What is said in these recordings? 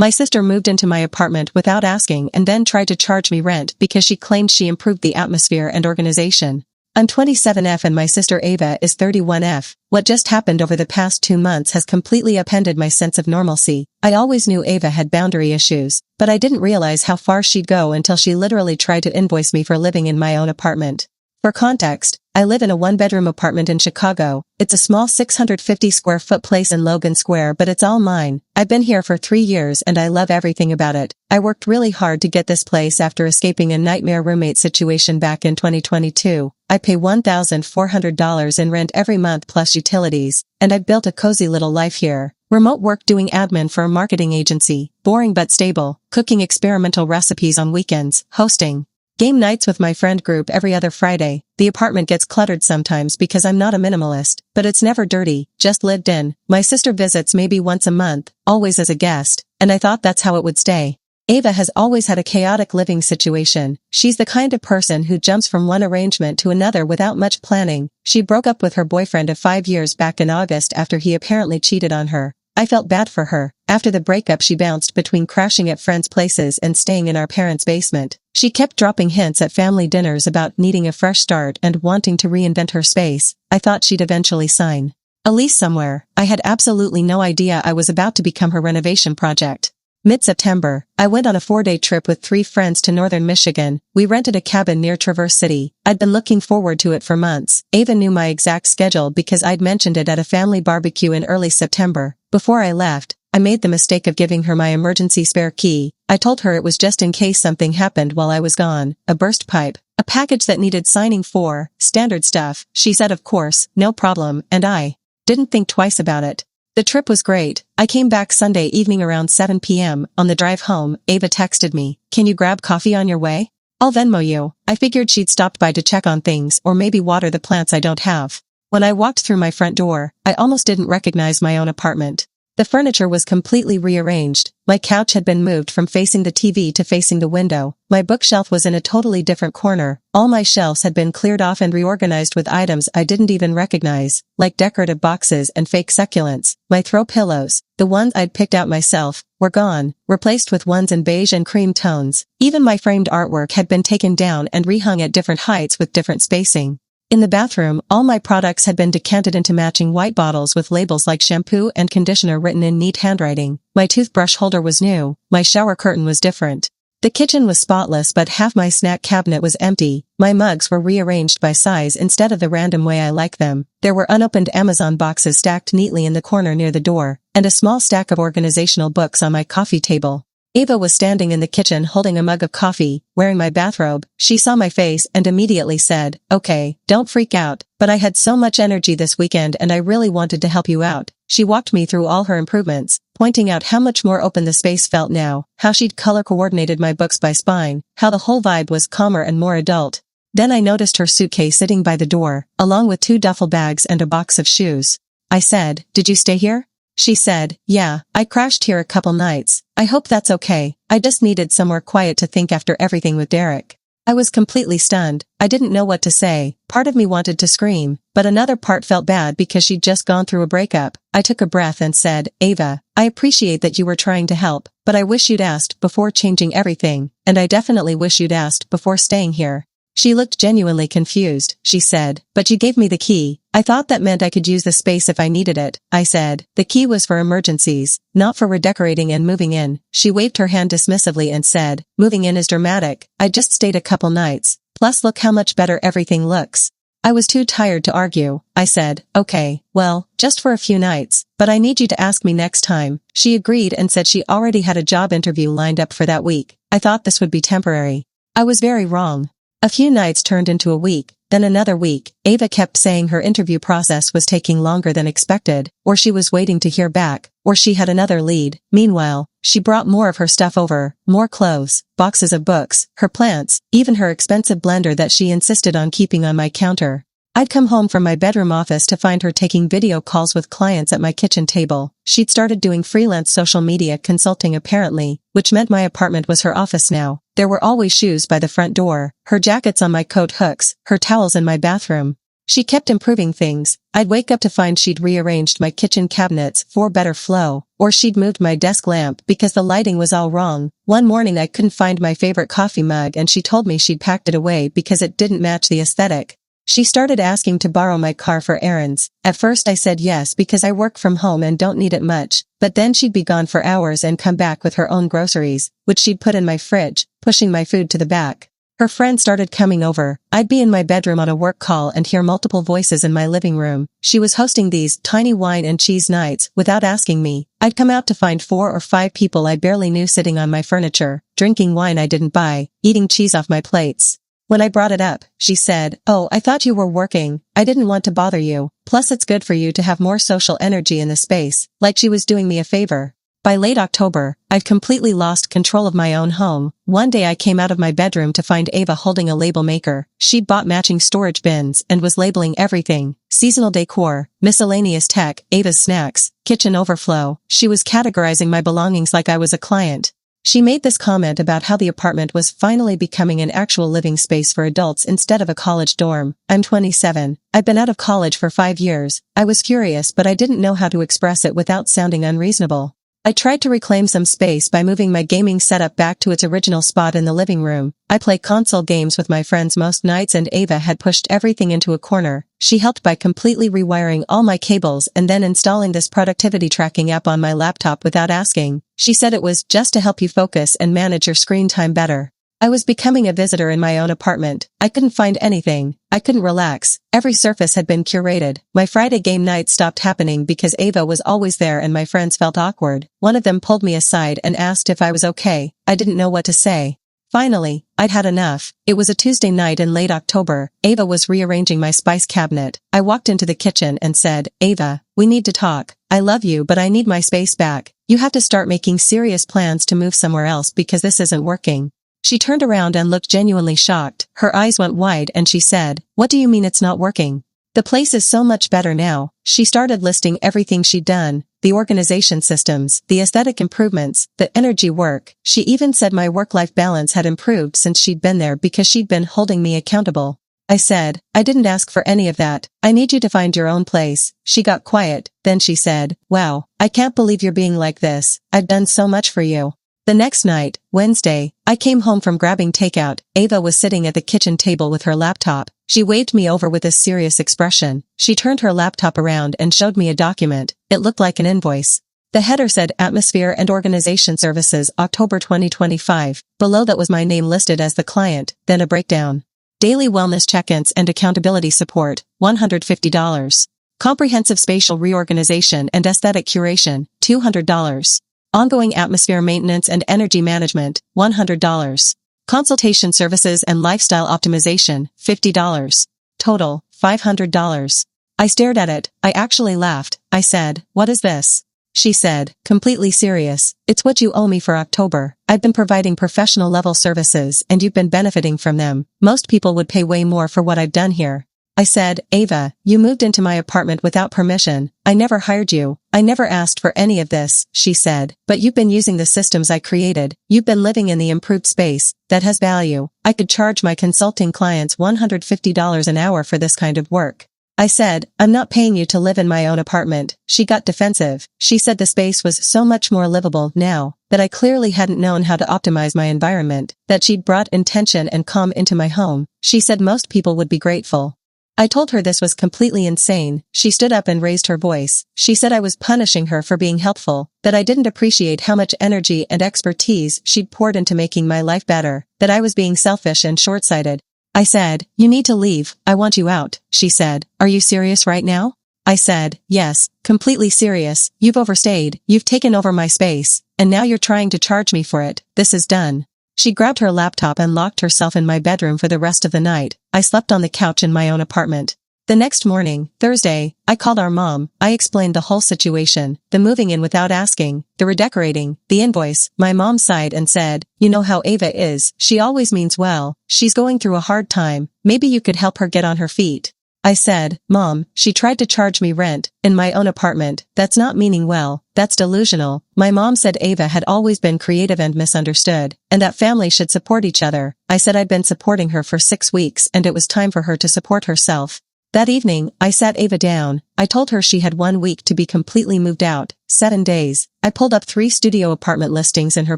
My sister moved into my apartment without asking and then tried to charge me rent because she claimed she improved the atmosphere and organization. I'm 27F and my sister Ava is 31F. What just happened over the past 2 months has completely upended my sense of normalcy. I always knew Ava had boundary issues, but I didn't realize how far she'd go until she literally tried to invoice me for living in my own apartment. For context, I live in a 1-bedroom apartment in Chicago. It's a small 650 square foot place in Logan Square, but it's all mine. I've been here for 3 years and I love everything about it. I worked really hard to get this place after escaping a nightmare roommate situation back in 2022. I pay $1,400 in rent every month plus utilities, and I've built a cozy little life here. Remote work doing admin for a marketing agency, boring but stable, cooking experimental recipes on weekends, hosting game nights with my friend group every other Friday. The apartment gets cluttered sometimes because I'm not a minimalist, but it's never dirty, just lived in. My sister visits maybe once a month, always as a guest, and I thought that's how it would stay. Ava has always had a chaotic living situation. She's the kind of person who jumps from one arrangement to another without much planning. She broke up with her boyfriend of 5 years back in August after he apparently cheated on her. I felt bad for her. After the breakup she bounced between crashing at friends' places and staying in our parents' basement. She kept dropping hints at family dinners about needing a fresh start and wanting to reinvent her space. I thought she'd eventually sign a lease somewhere. I had absolutely no idea I was about to become her renovation project. Mid-September, I went on a 4-day trip with 3 friends to northern Michigan. We rented a cabin near Traverse City. I'd been looking forward to it for months. Ava knew my exact schedule because I'd mentioned it at a family barbecue in early September. Before I left, I made the mistake of giving her my emergency spare key. I told her it was just in case something happened while I was gone. A burst pipe, a package that needed signing for, standard stuff. She said of course, no problem, and I didn't think twice about it. The trip was great. I came back Sunday evening around 7 p.m. On the drive home, Ava texted me, "Can you grab coffee on your way? I'll Venmo you." I figured she'd stopped by to check on things or maybe water the plants I don't have. When I walked through my front door, I almost didn't recognize my own apartment. The furniture was completely rearranged. My couch had been moved from facing the TV to facing the window. My bookshelf was in a totally different corner. All my shelves had been cleared off and reorganized with items I didn't even recognize, like decorative boxes and fake succulents. My throw pillows, the ones I'd picked out myself, were gone, replaced with ones in beige and cream tones. Even my framed artwork had been taken down and rehung at different heights with different spacing. In the bathroom, all my products had been decanted into matching white bottles with labels like shampoo and conditioner written in neat handwriting. My toothbrush holder was new. My shower curtain was different. The kitchen was spotless, but half my snack cabinet was empty. My mugs were rearranged by size instead of the random way I like them. There were unopened Amazon boxes stacked neatly in the corner near the door, and a small stack of organizational books on my coffee table. Ava was standing in the kitchen holding a mug of coffee, wearing my bathrobe. She saw my face and immediately said, "Okay, don't freak out, but I had so much energy this weekend and I really wanted to help you out." She walked me through all her improvements, pointing out how much more open the space felt now, how she'd color-coordinated my books by spine, how the whole vibe was calmer and more adult. Then I noticed her suitcase sitting by the door, along with 2 duffel bags and a box of shoes. I said, "Did you stay here?" She said, "Yeah, I crashed here a couple nights. I hope that's okay. I just needed somewhere quiet to think after everything with Derek." I was completely stunned. I didn't know what to say. Part of me wanted to scream, but another part felt bad because she'd just gone through a breakup. I took a breath and said, "Ava, I appreciate that you were trying to help, but I wish you'd asked before changing everything, and I definitely wish you'd asked before staying here." She looked genuinely confused. She said, "But you gave me the key. I thought that meant I could use the space if I needed it." I said, "The key was for emergencies, not for redecorating and moving in." She waved her hand dismissively and said, "Moving in is dramatic. I just stayed a couple nights. Plus look how much better everything looks." I was too tired to argue. I said, "Okay, well, just for a few nights, but I need you to ask me next time." She agreed and said she already had a job interview lined up for that week. I thought this would be temporary. I was very wrong. A few nights turned into a week, then another week. Ava kept saying her interview process was taking longer than expected, or she was waiting to hear back, or she had another lead. Meanwhile, she brought more of her stuff over, more clothes, boxes of books, her plants, even her expensive blender that she insisted on keeping on my counter. I'd come home from my bedroom office to find her taking video calls with clients at my kitchen table. She'd started doing freelance social media consulting apparently, which meant my apartment was her office now. There were always shoes by the front door, her jackets on my coat hooks, her towels in my bathroom. She kept improving things. I'd wake up to find she'd rearranged my kitchen cabinets for better flow, or she'd moved my desk lamp because the lighting was all wrong. One morning I couldn't find my favorite coffee mug and she told me she'd packed it away because it didn't match the aesthetic. She started asking to borrow my car for errands. At first I said yes because I work from home and don't need it much, but then she'd be gone for hours and come back with her own groceries, which she'd put in my fridge, pushing my food to the back. Her friends started coming over. I'd be in my bedroom on a work call and hear multiple voices in my living room. She was hosting these tiny wine and cheese nights without asking me. I'd come out to find 4 or 5 people I barely knew sitting on my furniture, drinking wine I didn't buy, eating cheese off my plates. When I brought it up, she said, "Oh, I thought you were working. I didn't want to bother you. Plus it's good for you to have more social energy in the space," like she was doing me a favor. By late October, I'd completely lost control of my own home. One day I came out of my bedroom to find Ava holding a label maker. She'd bought matching storage bins and was labeling everything: seasonal decor, miscellaneous tech, Ava's snacks, kitchen overflow. She was categorizing my belongings like I was a client. She made this comment about how the apartment was finally becoming an actual living space for adults instead of a college dorm. I'm 27. I've been out of college for 5 years. I was furious, but I didn't know how to express it without sounding unreasonable. I tried to reclaim some space by moving my gaming setup back to its original spot in the living room. I play console games with my friends most nights and Ava had pushed everything into a corner. She helped by completely rewiring all my cables and then installing this productivity tracking app on my laptop without asking. She said it was just to help you focus and manage your screen time better. I was becoming a visitor in my own apartment. I couldn't find anything. I couldn't relax. Every surface had been curated. My Friday game night stopped happening because Ava was always there and my friends felt awkward. One of them pulled me aside and asked if I was okay. I didn't know what to say. Finally, I'd had enough. It was a Tuesday night in late October. Ava was rearranging my spice cabinet. I walked into the kitchen and said, "Ava, we need to talk. I love you, but I need my space back. You have to start making serious plans to move somewhere else because this isn't working." She turned around and looked genuinely shocked. Her eyes went wide and she said, "What do you mean it's not working? The place is so much better now." She started listing everything she'd done, the organization systems, the aesthetic improvements, the energy work. She even said my work-life balance had improved since she'd been there because she'd been holding me accountable. I said, "I didn't ask for any of that. I need you to find your own place." She got quiet. Then she said, "Wow, I can't believe you're being like this. I've done so much for you." The next night, Wednesday, I came home from grabbing takeout. Ava was sitting at the kitchen table with her laptop. She waved me over with a serious expression. She turned her laptop around and showed me a document. It looked like an invoice. The header said Atmosphere and Organization Services, October 2025. Below that was my name listed as the client, then a breakdown. Daily wellness check-ins and accountability support, $150. Comprehensive spatial reorganization and aesthetic curation, $200. Ongoing atmosphere maintenance and energy management, $100. Consultation services and lifestyle optimization, $50. Total, $500. I stared at it. I actually laughed. I said, "What is this?" She said, completely serious, "It's what you owe me for October. I've been providing professional level services and you've been benefiting from them. Most people would pay way more for what I've done here." I said, "Ava, you moved into my apartment without permission. I never hired you. I never asked for any of this," she said, "but you've been using the systems I created. You've been living in the improved space. That has value. I could charge my consulting clients $150 an hour for this kind of work." I said, "I'm not paying you to live in my own apartment." She got defensive. She said the space was so much more livable now, that I clearly hadn't known how to optimize my environment, that she'd brought intention and calm into my home. She said most people would be grateful. I told her this was completely insane. She stood up and raised her voice. She said I was punishing her for being helpful, that I didn't appreciate how much energy and expertise she'd poured into making my life better, that I was being selfish and short-sighted. I said, "You need to leave. I want you out." She said, "Are you serious right now?" I said, "Yes, completely serious. You've overstayed. You've taken over my space, and now you're trying to charge me for it. This is done." She grabbed her laptop and locked herself in my bedroom for the rest of the night. I slept on the couch in my own apartment. The next morning, Thursday, I called our mom. I explained the whole situation, the moving in without asking, the redecorating, the invoice. My mom sighed and said, "You know how Ava is. She always means well. She's going through a hard time. Maybe you could help her get on her feet." I said, "Mom, she tried to charge me rent in my own apartment. That's not meaning well. That's delusional." My mom said Ava had always been creative and misunderstood, and that family should support each other. I said I'd been supporting her for 6 weeks and it was time for her to support herself. That evening, I sat Ava down. I told her she had 1 week to be completely moved out, 7 days. I pulled up 3 studio apartment listings in her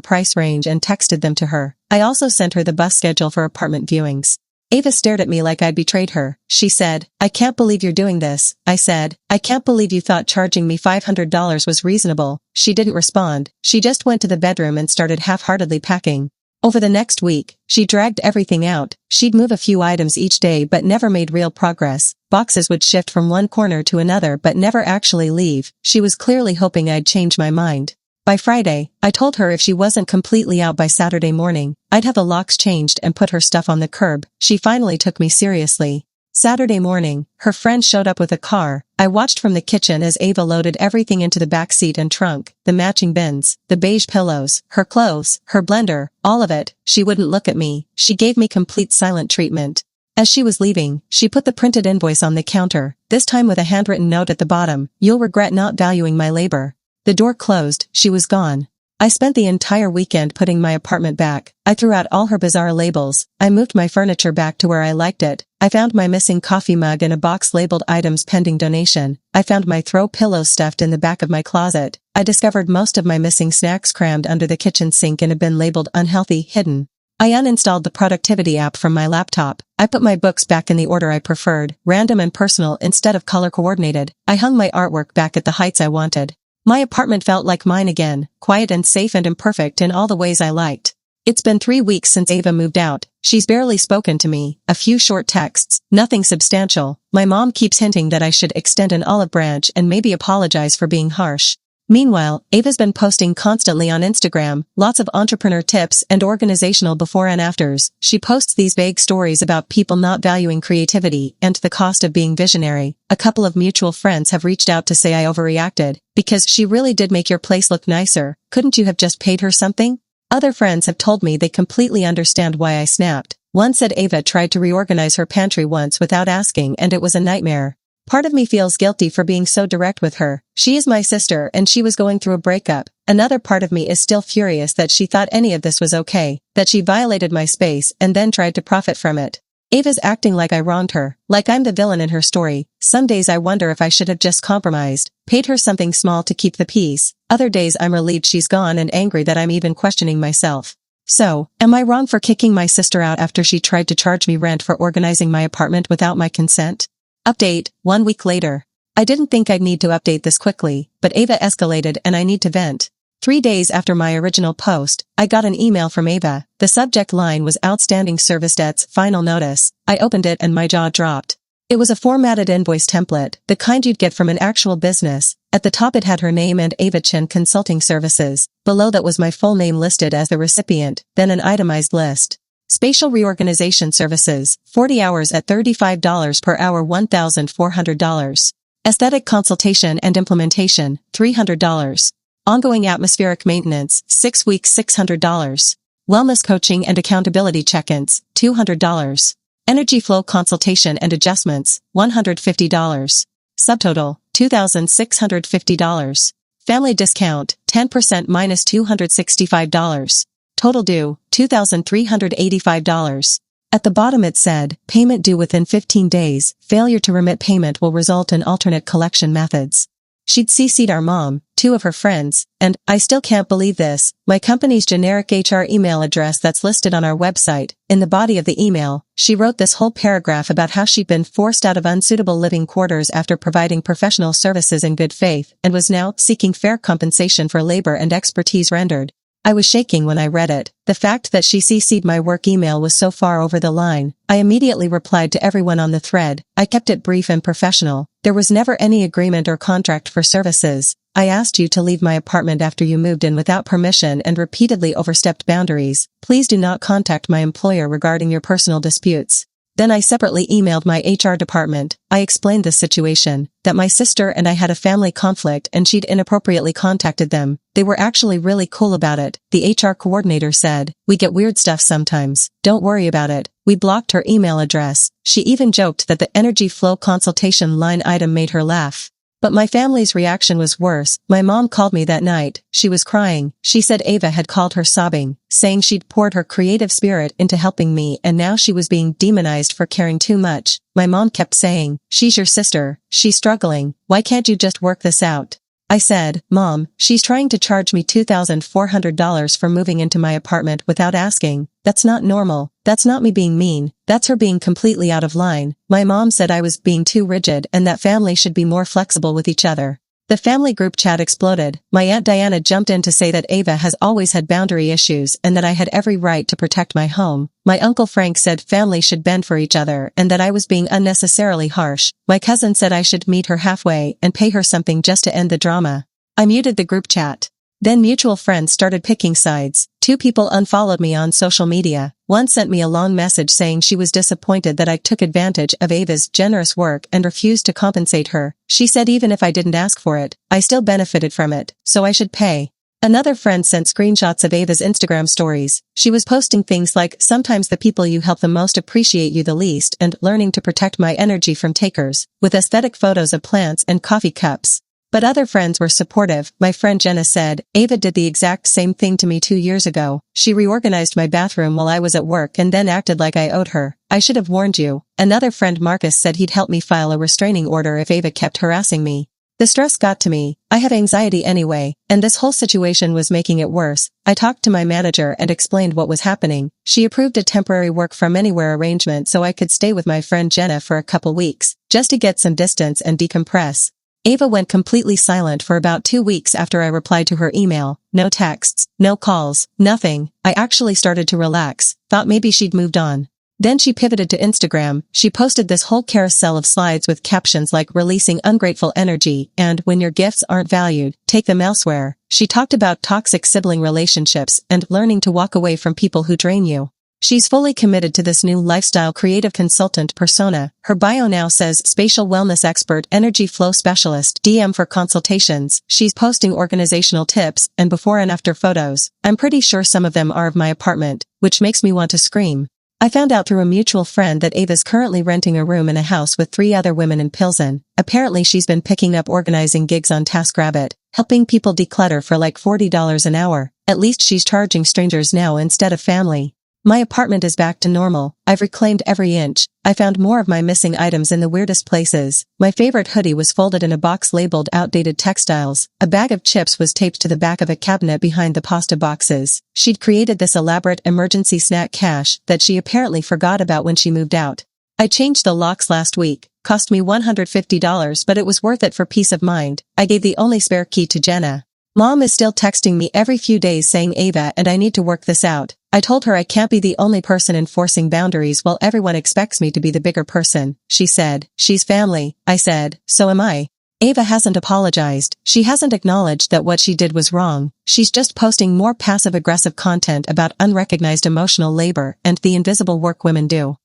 price range and texted them to her. I also sent her the bus schedule for apartment viewings. Ava stared at me like I'd betrayed her. She said, "I can't believe you're doing this." I said, "I can't believe you thought charging me $500 was reasonable." She didn't respond. She just went to the bedroom and started half-heartedly packing. Over the next week, she dragged everything out. She'd move a few items each day but never made real progress. Boxes would shift from one corner to another but never actually leave. She was clearly hoping I'd change my mind. By Friday, I told her if she wasn't completely out by Saturday morning, I'd have the locks changed and put her stuff on the curb. She finally took me seriously. Saturday morning, her friend showed up with a car. I watched from the kitchen as Ava loaded everything into the back seat and trunk, the matching bins, the beige pillows, her clothes, her blender, all of it. She wouldn't look at me. She gave me complete silent treatment. As she was leaving, she put the printed invoice on the counter, this time with a handwritten note at the bottom, "You'll regret not valuing my labor." The door closed, she was gone. I spent the entire weekend putting my apartment back. I threw out all her bizarre labels. I moved my furniture back to where I liked it. I found my missing coffee mug in a box labeled items pending donation. I found my throw pillows stuffed in the back of my closet. I discovered most of my missing snacks crammed under the kitchen sink in a bin labeled unhealthy, hidden. I uninstalled the productivity app from my laptop. I put my books back in the order I preferred, random and personal instead of color coordinated. I hung my artwork back at the heights I wanted. My apartment felt like mine again, quiet and safe and imperfect in all the ways I liked. It's been 3 weeks since Ava moved out. She's barely spoken to me, a few short texts, nothing substantial. My mom keeps hinting that I should extend an olive branch and maybe apologize for being harsh. Meanwhile, Ava's been posting constantly on Instagram, lots of entrepreneur tips and organizational before and afters. She posts these vague stories about people not valuing creativity and the cost of being visionary. A couple of mutual friends have reached out to say I overreacted, because she really did make your place look nicer. Couldn't you have just paid her something? Other friends have told me they completely understand why I snapped. One said Ava tried to reorganize her pantry once without asking and it was a nightmare. Part of me feels guilty for being so direct with her. She is my sister and she was going through a breakup. Another part of me is still furious that she thought any of this was okay, that she violated my space and then tried to profit from it. Ava's acting like I wronged her, like I'm the villain in her story. Some days I wonder if I should have just compromised, paid her something small to keep the peace. Other days I'm relieved she's gone and angry that I'm even questioning myself. So, am I wrong for kicking my sister out after she tried to charge me rent for organizing my apartment without my consent? Update, 1 week later. I didn't think I'd need to update this quickly, but Ava escalated and I need to vent. 3 days after my original post, I got an email from Ava. The subject line was Outstanding Service Debts Final Notice. I opened it and my jaw dropped. It was a formatted invoice template, the kind you'd get from an actual business. At the top it had her name and Ava Chin Consulting Services. Below that was my full name listed as the recipient, then an itemized list. Spatial Reorganization Services, 40 hours at $35 per hour $1,400. Aesthetic Consultation and Implementation, $300. Ongoing Atmospheric Maintenance, 6 weeks $600. Wellness Coaching and Accountability Check-ins, $200. Energy Flow Consultation and Adjustments, $150. Subtotal, $2,650. Family Discount, 10% minus $265. Total due, $2,385. At the bottom it said, payment due within 15 days, failure to remit payment will result in alternate collection methods. She'd CC'd our mom, 2 of her friends, and, I still can't believe this, my company's generic HR email address that's listed on our website. In the body of the email, she wrote this whole paragraph about how she'd been forced out of unsuitable living quarters after providing professional services in good faith and was now seeking fair compensation for labor and expertise rendered. I was shaking when I read it. The fact that she CC'd my work email was so far over the line. I immediately replied to everyone on the thread. I kept it brief and professional. There was never any agreement or contract for services. I asked you to leave my apartment after you moved in without permission and repeatedly overstepped boundaries. Please do not contact my employer regarding your personal disputes. Then I separately emailed my HR department. I explained the situation, that my sister and I had a family conflict and she'd inappropriately contacted them. They were actually really cool about it. The HR coordinator said, "We get weird stuff sometimes. Don't worry about it." We blocked her email address. She even joked that the energy flow consultation line item made her laugh. But my family's reaction was worse. My mom called me that night. She was crying. She said Ava had called her sobbing, saying she'd poured her creative spirit into helping me and now she was being demonized for caring too much. My mom kept saying, "She's your sister. She's struggling. Why can't you just work this out?" I said, "Mom, she's trying to charge me $2,400 for moving into my apartment without asking. That's not normal. That's not me being mean. That's her being completely out of line." My mom said I was being too rigid and that family should be more flexible with each other. The family group chat exploded. My Aunt Diana jumped in to say that Ava has always had boundary issues and that I had every right to protect my home. My Uncle Frank said family should bend for each other and that I was being unnecessarily harsh. My cousin said I should meet her halfway and pay her something just to end the drama. I muted the group chat. Then mutual friends started picking sides. 2 people unfollowed me on social media. One sent me a long message saying she was disappointed that I took advantage of Ava's generous work and refused to compensate her. She said even if I didn't ask for it, I still benefited from it, so I should pay. Another friend sent screenshots of Ava's Instagram stories. She was posting things like, "Sometimes the people you help the most appreciate you the least," and "Learning to protect my energy from takers," with aesthetic photos of plants and coffee cups. But other friends were supportive. My friend Jenna said, "Ava did the exact same thing to me 2 years ago. She reorganized my bathroom while I was at work and then acted like I owed her. I should have warned you." Another friend Marcus said he'd help me file a restraining order if Ava kept harassing me. The stress got to me. I have anxiety anyway, and this whole situation was making it worse. I talked to my manager and explained what was happening. She approved a temporary work from anywhere arrangement so I could stay with my friend Jenna for a couple weeks, just to get some distance and decompress. Ava went completely silent for about 2 weeks after I replied to her email. No texts, no calls, nothing. I actually started to relax, thought maybe she'd moved on. Then she pivoted to Instagram. She posted this whole carousel of slides with captions like "Releasing ungrateful energy" and "When your gifts aren't valued, take them elsewhere." She talked about toxic sibling relationships and learning to walk away from people who drain you. She's fully committed to this new lifestyle creative consultant persona. Her bio now says spatial wellness expert, energy flow specialist, DM for consultations. She's posting organizational tips and before and after photos. I'm pretty sure some of them are of my apartment, which makes me want to scream. I found out through a mutual friend that Ava's currently renting a room in a house with 3 other women in Pilsen. Apparently she's been picking up organizing gigs on TaskRabbit, helping people declutter for like $40 an hour. At least she's charging strangers now instead of family. My apartment is back to normal. I've reclaimed every inch. I found more of my missing items in the weirdest places. My favorite hoodie was folded in a box labeled outdated textiles. A bag of chips was taped to the back of a cabinet behind the pasta boxes. She'd created this elaborate emergency snack cache that she apparently forgot about when she moved out. I changed the locks last week. Cost me $150, but it was worth it for peace of mind. I gave the only spare key to Jenna. Mom is still texting me every few days saying Ava and I need to work this out. I told her I can't be the only person enforcing boundaries while everyone expects me to be the bigger person. She said, "She's family." I said, "So am I." Ava hasn't apologized. She hasn't acknowledged that what she did was wrong. She's just posting more passive-aggressive content about unrecognized emotional labor and the invisible work women do.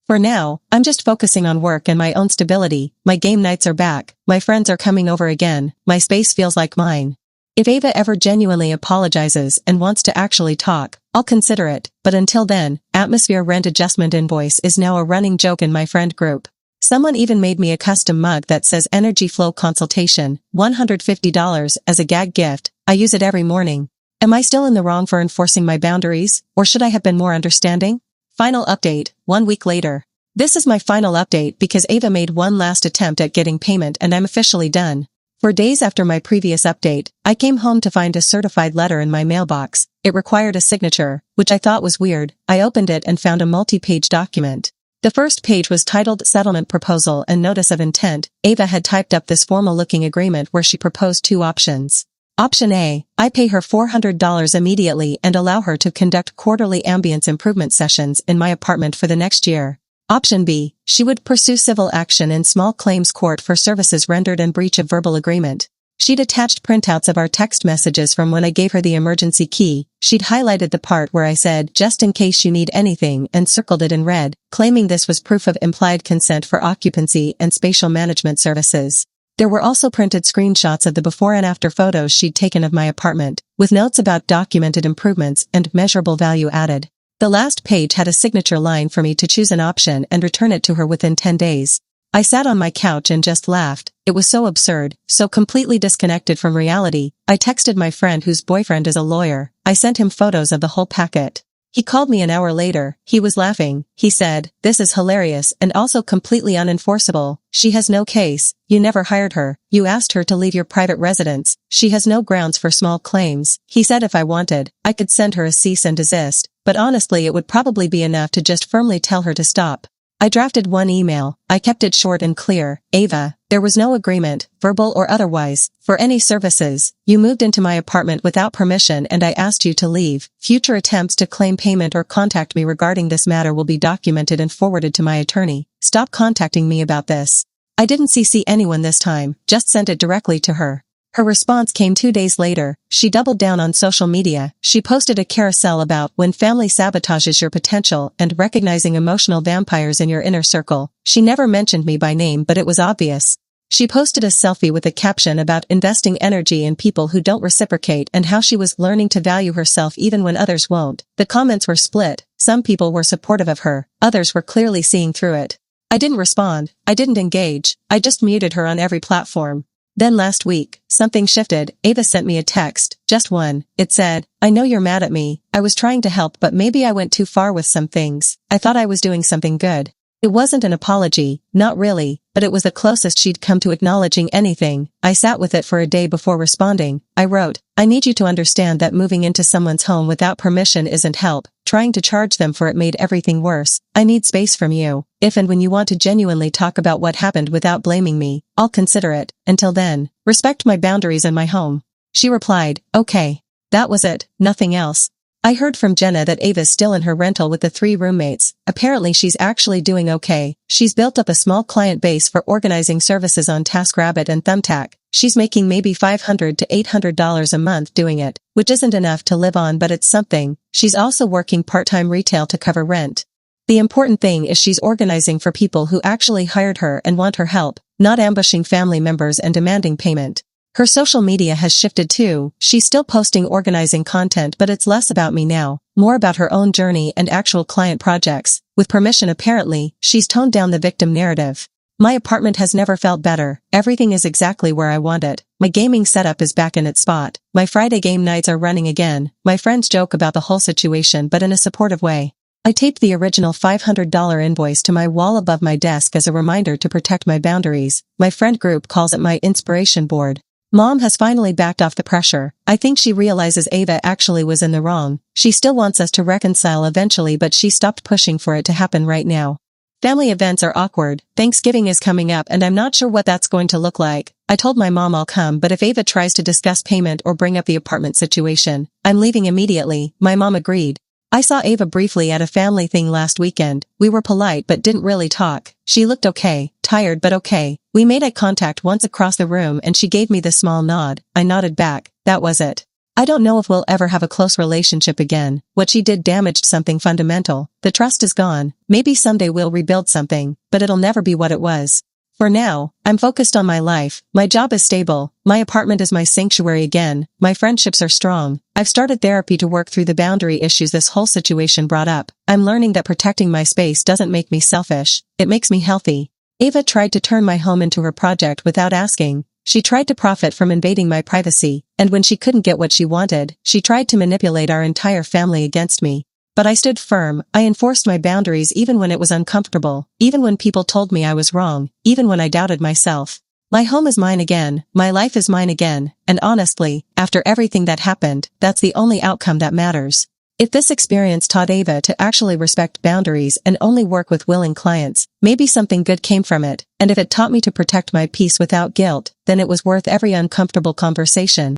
For now, I'm just focusing on work and my own stability. My game nights are back. My friends are coming over again. My space feels like mine. If Ava ever genuinely apologizes and wants to actually talk, I'll consider it, but until then, atmosphere rent adjustment invoice is now a running joke in my friend group. Someone even made me a custom mug that says Energy Flow Consultation, $150 as a gag gift. I use it every morning. Am I still in the wrong for enforcing my boundaries, or should I have been more understanding? Final update, 1 week later. This is my final update because Ava made one last attempt at getting payment and I'm officially done. For days after my previous update, I came home to find a certified letter in my mailbox. It required a signature, which I thought was weird. I opened it and found a multi-page document. The first page was titled Settlement Proposal and Notice of Intent. Ava had typed up this formal-looking agreement where she proposed 2 options. Option A, I pay her $400 immediately and allow her to conduct quarterly ambience improvement sessions in my apartment for the next year. Option B, she would pursue civil action in small claims court for services rendered and breach of verbal agreement. She'd attached printouts of our text messages from when I gave her the emergency key. She'd highlighted the part where I said, "Just in case you need anything," and circled it in red, claiming this was proof of implied consent for occupancy and spatial management services. There were also printed screenshots of the before and after photos she'd taken of my apartment, with notes about documented improvements and measurable value added. The last page had a signature line for me to choose an option and return it to her within 10 days. I sat on my couch and just laughed. It was so absurd, so completely disconnected from reality. I texted my friend whose boyfriend is a lawyer. I sent him photos of the whole packet. He called me an hour later. He was laughing. He said, "This is hilarious and also completely unenforceable. She has no case. You never hired her. You asked her to leave your private residence. She has no grounds for small claims." He said if I wanted, I could send her a cease and desist, but honestly it would probably be enough to just firmly tell her to stop. I drafted one email. I kept it short and clear. Ava, there was no agreement, verbal or otherwise, for any services. You moved into my apartment without permission and I asked you to leave. Future attempts to claim payment or contact me regarding this matter will be documented and forwarded to my attorney. Stop contacting me about this. I didn't CC anyone this time, just sent it directly to her. Her response came 2 days later. She doubled down on social media. She posted a carousel about when family sabotages your potential and recognizing emotional vampires in your inner circle. She never mentioned me by name, but it was obvious. She posted a selfie with a caption about investing energy in people who don't reciprocate and how she was learning to value herself even when others won't. The comments were split. Some people were supportive of her. Others were clearly seeing through it. I didn't respond. I didn't engage. I just muted her on every platform. Then last week, something shifted. Ava sent me a text, just one. It said, "I know you're mad at me. I was trying to help but maybe I went too far with some things. I thought I was doing something good." It wasn't an apology, not really, but it was the closest she'd come to acknowledging anything. I sat with it for a day before responding. I wrote, "I need you to understand that moving into someone's home without permission isn't help. Trying to charge them for it made everything worse. I need space from you. If and when you want to genuinely talk about what happened without blaming me, I'll consider it. Until then, respect my boundaries and my home." She replied, "Okay." That was it, nothing else. I heard from Jenna that Ava's still in her rental with the 3 roommates. Apparently she's actually doing okay. She's built up a small client base for organizing services on TaskRabbit and Thumbtack. She's making maybe $500 to $800 a month doing it, which isn't enough to live on but it's something. She's also working part-time retail to cover rent. The important thing is she's organizing for people who actually hired her and want her help, not ambushing family members and demanding payment. Her social media has shifted too. She's still posting organizing content but it's less about me now, more about her own journey and actual client projects. With permission apparently, she's toned down the victim narrative. My apartment has never felt better. Everything is exactly where I want it. My gaming setup is back in its spot. My Friday game nights are running again. My friends joke about the whole situation but in a supportive way. I taped the original $500 invoice to my wall above my desk as a reminder to protect my boundaries. My friend group calls it my inspiration board. Mom has finally backed off the pressure. I think she realizes Ava actually was in the wrong. She still wants us to reconcile eventually but she stopped pushing for it to happen right now. Family events are awkward. Thanksgiving is coming up and I'm not sure what that's going to look like. I told my mom I'll come but if Ava tries to discuss payment or bring up the apartment situation, I'm leaving immediately. My mom agreed. I saw Ava briefly at a family thing last weekend. We were polite but didn't really talk. She looked okay, tired but okay. We made eye contact once across the room and she gave me the small nod. I nodded back. That was it. I don't know if we'll ever have a close relationship again. What she did damaged something fundamental. The trust is gone. Maybe someday we'll rebuild something, but it'll never be what it was. For now, I'm focused on my life. My job is stable. My apartment is my sanctuary again. My friendships are strong. I've started therapy to work through the boundary issues this whole situation brought up. I'm learning that protecting my space doesn't make me selfish. It makes me healthy. Ava tried to turn my home into her project without asking. She tried to profit from invading my privacy, and when she couldn't get what she wanted, she tried to manipulate our entire family against me. But I stood firm. I enforced my boundaries even when it was uncomfortable, even when people told me I was wrong, even when I doubted myself. My home is mine again, my life is mine again, and honestly, after everything that happened, that's the only outcome that matters. If this experience taught Ava to actually respect boundaries and only work with willing clients, maybe something good came from it, and if it taught me to protect my peace without guilt, then it was worth every uncomfortable conversation.